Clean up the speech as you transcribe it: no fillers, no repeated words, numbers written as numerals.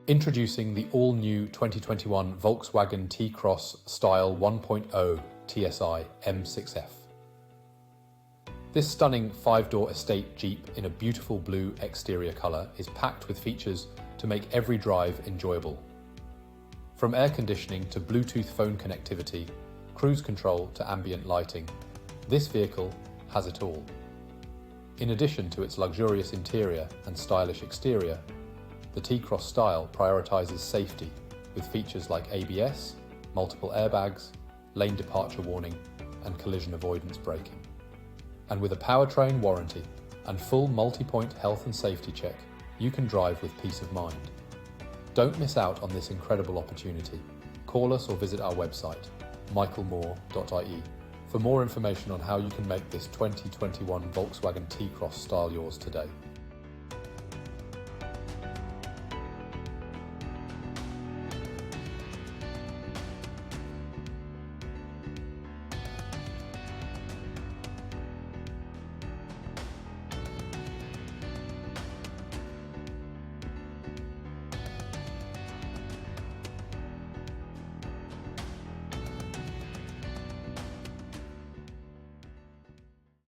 Introducing the all-new 2021 Volkswagen T-Cross Style 1.0 TSI M6F. This stunning 5-door estate Jeep in a beautiful blue exterior colour is packed with features to make every drive enjoyable. From air conditioning to Bluetooth phone connectivity, cruise control to ambient lighting, this vehicle has it all. In addition to its luxurious interior and stylish exterior, the T-Cross Style prioritizes safety with features like ABS, multiple airbags, lane departure warning, and collision avoidance braking. And with a powertrain warranty and full multi-point health and safety check, you can drive with peace of mind. Don't miss out on this incredible opportunity. Call us or visit our website, michaelmoore.ie, for more information on how you can make this 2021 Volkswagen T-Cross Style yours today.